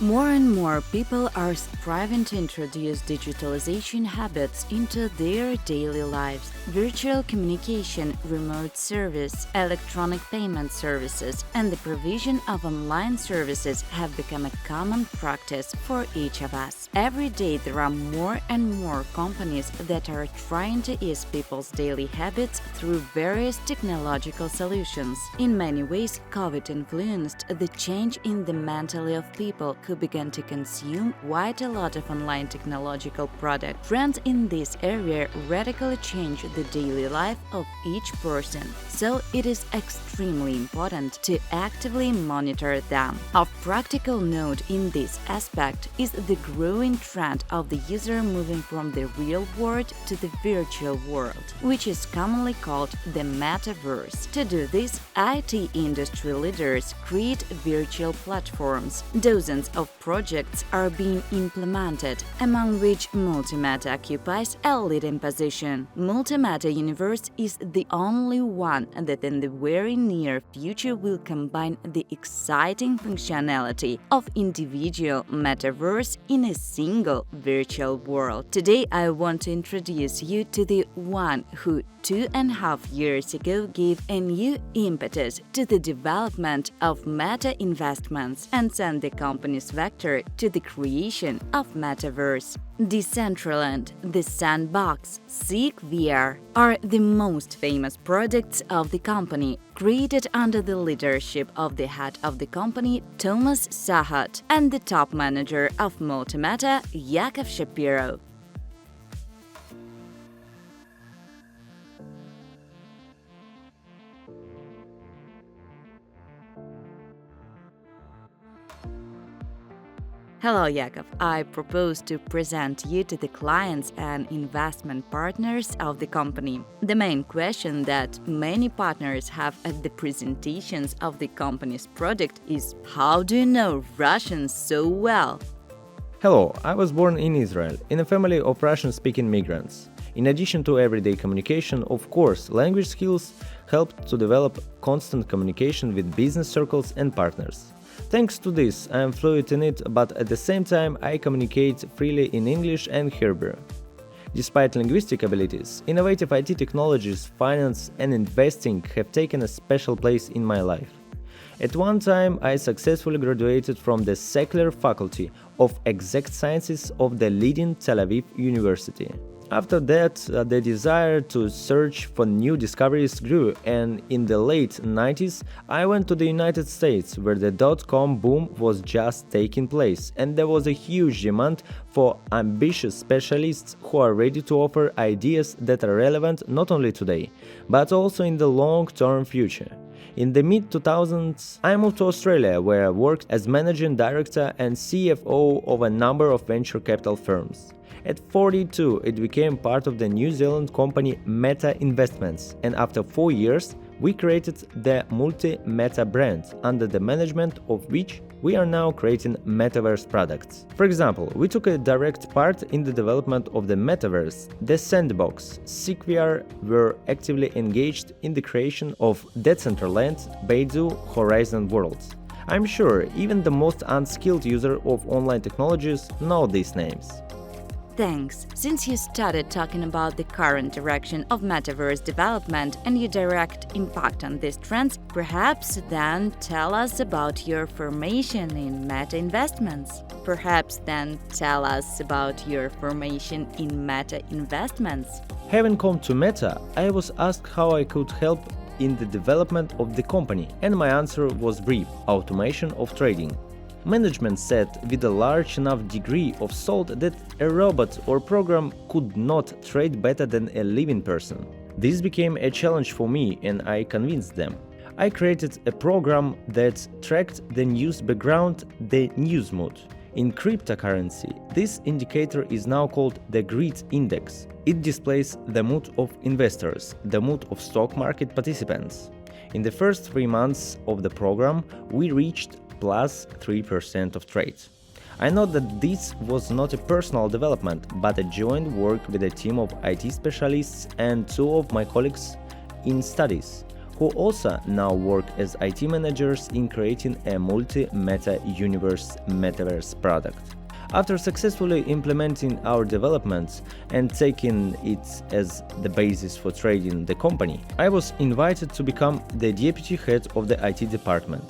More and more people are striving to introduce digitalization habits into their daily lives. Virtual communication, remote service, electronic payment services, and the provision of online services have become a common practice for each of us. Every day there are more and more companies that are trying to ease people's daily habits through various technological solutions. In many ways, COVID influenced the change in the mentality of people who began to consume quite a lot of online technological products. Trends in this area radically change the daily life of each person, so it is extremely important to actively monitor them. Of practical note in this aspect is the growing trend of the user moving from the real world to the virtual world, which is commonly called the metaverse. To do this, IT industry leaders create virtual platforms. Dozens of projects are being implemented, among which MultiMeta occupies a leading position. MultiMeta Universe is the only one that in the very near future will combine the exciting functionality of individual metaverse in a single virtual world. Today, I want to introduce you to the one who 2.5 years ago gave a new impetus to the development of Meta Investments and sent the company's vector to the creation of Metaverse. Decentraland, The Sandbox, Seek VR are the most famous products of the company, created under the leadership of the head of the company, Thomas Sahat, and the top manager of MultiMeta, Jakov Shapiro. Hello, Jakov. I propose to present you to the clients and investment partners of the company. The main question that many partners have at the presentations of the company's product is: how do you know Russian so well? Hello, I was born in Israel, in a family of Russian-speaking migrants. In addition to everyday communication, of course, language skills helped to develop constant communication with business circles and partners. Thanks to this, I am fluent in it, but at the same time I communicate freely in English and Hebrew. Despite linguistic abilities, innovative IT technologies, finance and investing have taken a special place in my life. At one time, I successfully graduated from the secular faculty of exact sciences of the leading Tel Aviv University. After that, the desire to search for new discoveries grew, and in the late 90s, I went to the United States, where the dot-com boom was just taking place, and there was a huge demand for ambitious specialists who are ready to offer ideas that are relevant not only today, but also in the long-term future. In the mid-2000s, I moved to Australia, where I worked as managing director and CFO of a number of venture capital firms. At 42, it became part of the New Zealand company Meta Investments, and after 4 years, we created the MultiMeta brand, under the management of which we are now creating metaverse products. For example, we took a direct part in the development of the metaverse. The Sandbox, Seek VR were actively engaged in the creation of Decentraland, Beidou, Horizon Worlds. I'm sure even the most unskilled user of online technologies know these names. Thanks. Since you started talking about the current direction of metaverse development and your direct impact on these trends, perhaps then tell us about your formation in Meta Investments. Having come to Meta, I was asked how I could help in the development of the company, and my answer was brief: automation of trading. Management said with a large enough degree of salt that a robot or program could not trade better than a living person. This became a challenge for me, and I convinced them. I created a program that tracked the news background, the news mood. In cryptocurrency, this indicator is now called the Greed Index. It displays the mood of investors, the mood of stock market participants. In the first 3 months of the program, we reached plus 3% of trades. I know that this was not a personal development, but a joint work with a team of IT specialists and 2 of my colleagues in studies, who also now work as IT managers in creating a MultiMeta Universe metaverse product. After successfully implementing our developments and taking it as the basis for trading the company, I was invited to become the deputy head of the IT department.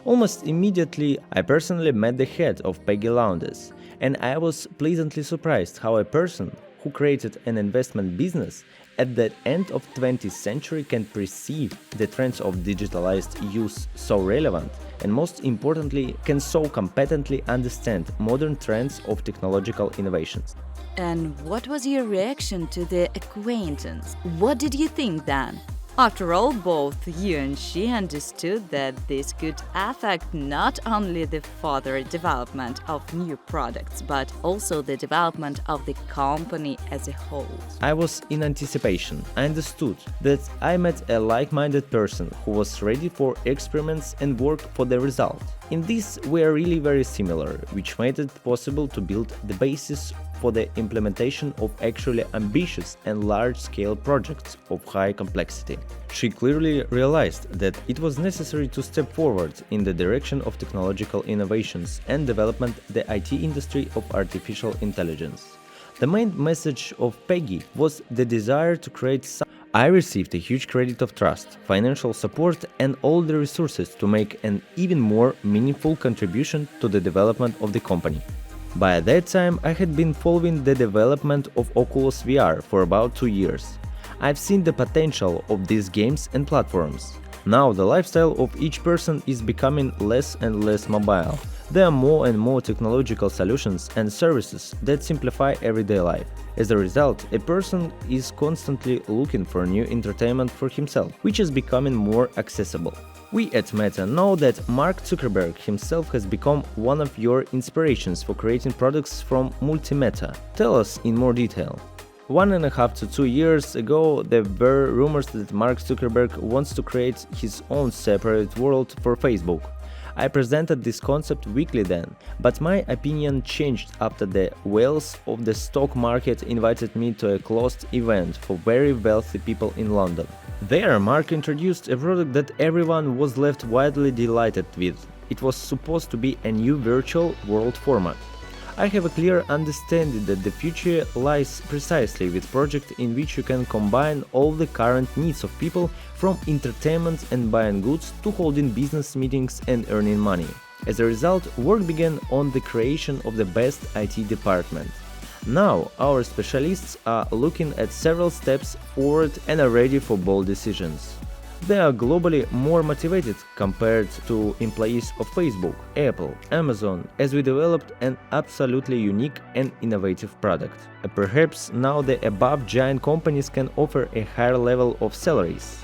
Almost immediately, I personally met the head of Peggy Lowndes, and I was pleasantly surprised how a person who created an investment business at the end of 20th century can perceive the trends of digitalized use so relevant, and most importantly, can so competently understand modern trends of technological innovations. And what was your reaction to the acquaintance? What did you think then? After all, both you and she understood that this could affect not only the further development of new products, but also the development of the company as a whole. I was in anticipation. I understood that I met a like-minded person who was ready for experiments and work for the result. In this, we are really very similar, which made it possible to build the basis for the implementation of actually ambitious and large-scale projects of high complexity. She clearly realized that it was necessary to step forward in the direction of technological innovations and development the IT industry of artificial intelligence. The main message of Peggy was the desire to create some. I received a huge credit of trust, financial support and all the resources to make an even more meaningful contribution to the development of the company. By that time, I had been following the development of Oculus VR for about 2 years. I've seen the potential of these games and platforms. Now the lifestyle of each person is becoming less and less mobile. There are more and more technological solutions and services that simplify everyday life. As a result, a person is constantly looking for new entertainment for himself, which is becoming more accessible. We at Meta know that Mark Zuckerberg himself has become one of your inspirations for creating products from MultiMeta. Tell us in more detail. 1.5 to 2 years ago, there were rumors that Mark Zuckerberg wants to create his own separate world for Facebook. I presented this concept weekly then, but my opinion changed after the whales of the stock market invited me to a closed event for very wealthy people in London. There, Mark introduced a product that everyone was left widely delighted with. It was supposed to be a new virtual world format. I have a clear understanding that the future lies precisely with projects in which you can combine all the current needs of people, from entertainment and buying goods to holding business meetings and earning money. As a result, work began on the creation of the best IT department. Now, our specialists are looking at several steps forward and are ready for bold decisions. They are globally more motivated compared to employees of Facebook, Apple, Amazon, as we developed an absolutely unique and innovative product. Perhaps now the above giant companies can offer a higher level of salaries.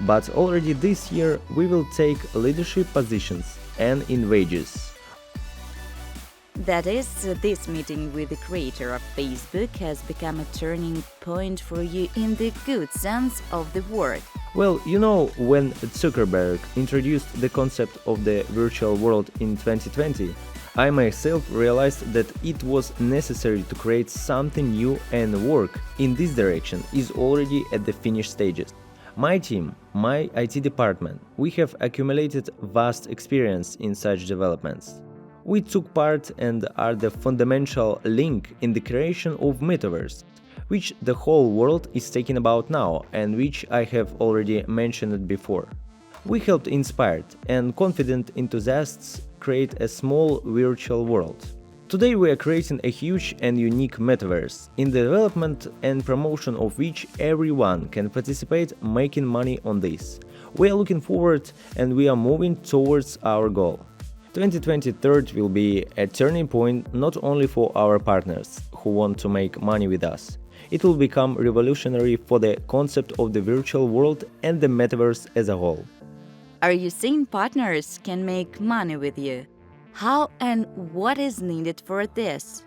But already this year we will take leadership positions and in wages. That is, this meeting with the creator of Facebook has become a turning point for you in the good sense of the word. Well, you know, when Zuckerberg introduced the concept of the virtual world in 2020, I myself realized that it was necessary to create something new, and work in this direction is already at the finish stages. My team, my IT department, we have accumulated vast experience in such developments. We took part and are the fundamental link in the creation of metaverse, which the whole world is talking about now and which I have already mentioned before. We helped inspired and confident enthusiasts create a small virtual world. Today we are creating a huge and unique metaverse, in the development and promotion of which everyone can participate, making money on this. We are looking forward and we are moving towards our goal. 2023 will be a turning point not only for our partners who want to make money with us. It will become revolutionary for the concept of the virtual world and the metaverse as a whole. Are you saying partners can make money with you? How and what is needed for this?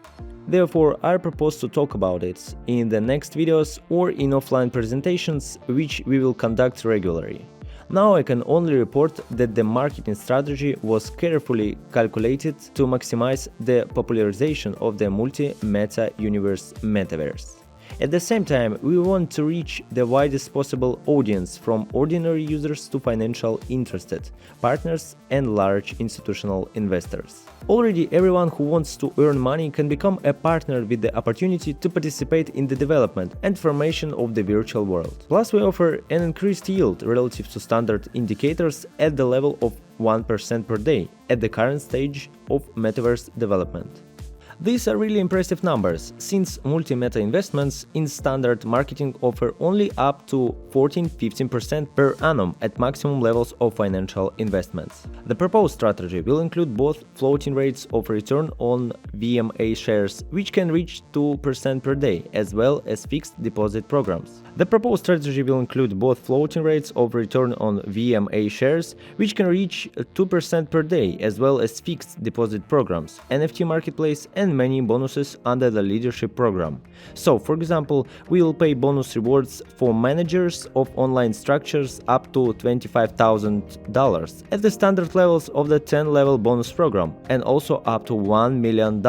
Therefore, I propose to talk about it in the next videos or in offline presentations which we will conduct regularly. Now I can only report that the marketing strategy was carefully calculated to maximize the popularization of the MultiMeta Universe metaverse. At the same time, we want to reach the widest possible audience, from ordinary users to financial interested partners and large institutional investors. Already, everyone who wants to earn money can become a partner with the opportunity to participate in the development and formation of the virtual world. Plus, we offer an increased yield relative to standard indicators at the level of 1% per day at the current stage of metaverse development. These are really impressive numbers, since MultiMeta investments in standard marketing offer only up to 14–15% per annum at maximum levels of financial investments. The proposed strategy will include both floating rates of return on VMA shares, which can reach 2% per day, as well as fixed deposit programs. The proposed strategy will include both floating rates of return on VMA shares, which can reach 2% per day, as well as fixed deposit programs, NFT marketplace, and many bonuses under the leadership program. So, for example, we will pay bonus rewards for managers of online structures up to $25,000 at the standard levels of the 10-level bonus program, and also up to $1 million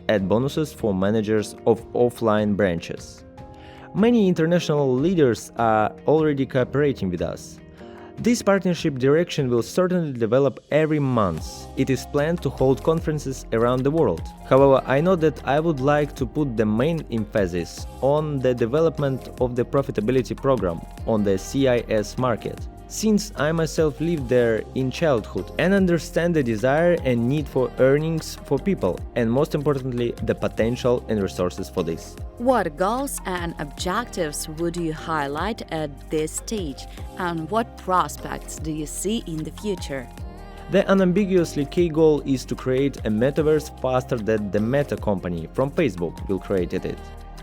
at bonuses for managers of offline branches. Many international leaders are already cooperating with us. This partnership direction will certainly develop every month. It is planned to hold conferences around the world. However, I know that I would like to put the main emphasis on the development of the profitability program on the CIS market, since I myself lived there in childhood and understand the desire and need for earnings for people, and most importantly, the potential and resources for this. What goals and objectives would you highlight at this stage, and what prospects do you see in the future? The unambiguously key goal is to create a metaverse faster than the Meta company from Facebook will create it.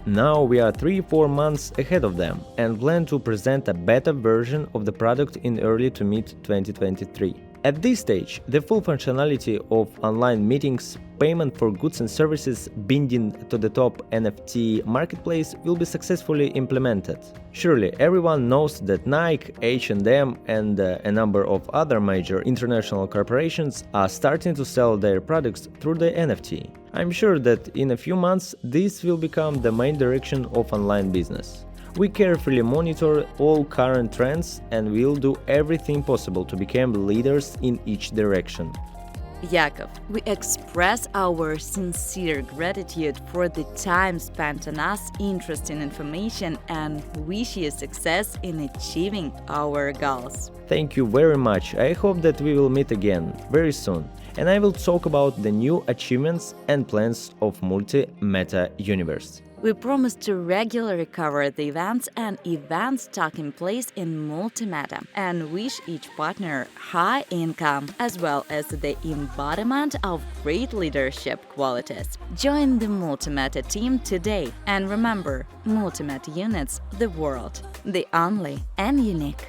Now we are 3–4 months ahead of them and plan to present a beta version of the product in early to mid-2023. At this stage, the full functionality of online meetings, payment for goods and services, binding to the top NFT marketplace will be successfully implemented. Surely everyone knows that Nike, H&M, and a number of other major international corporations are starting to sell their products through the NFT. I'm sure that in a few months this will become the main direction of online business. We carefully monitor all current trends and will do everything possible to become leaders in each direction. Jakov, we express our sincere gratitude for the time spent on us, interesting information, and wish you success in achieving our goals. Thank you very much. I hope that we will meet again very soon, and I will talk about the new achievements and plans of MultiMeta Universe. We promise to regularly cover the events and events taking place in MultiMeta and wish each partner high income as well as the embodiment of great leadership qualities. Join the MultiMeta team today and remember, MultiMeta units the world, the only and unique.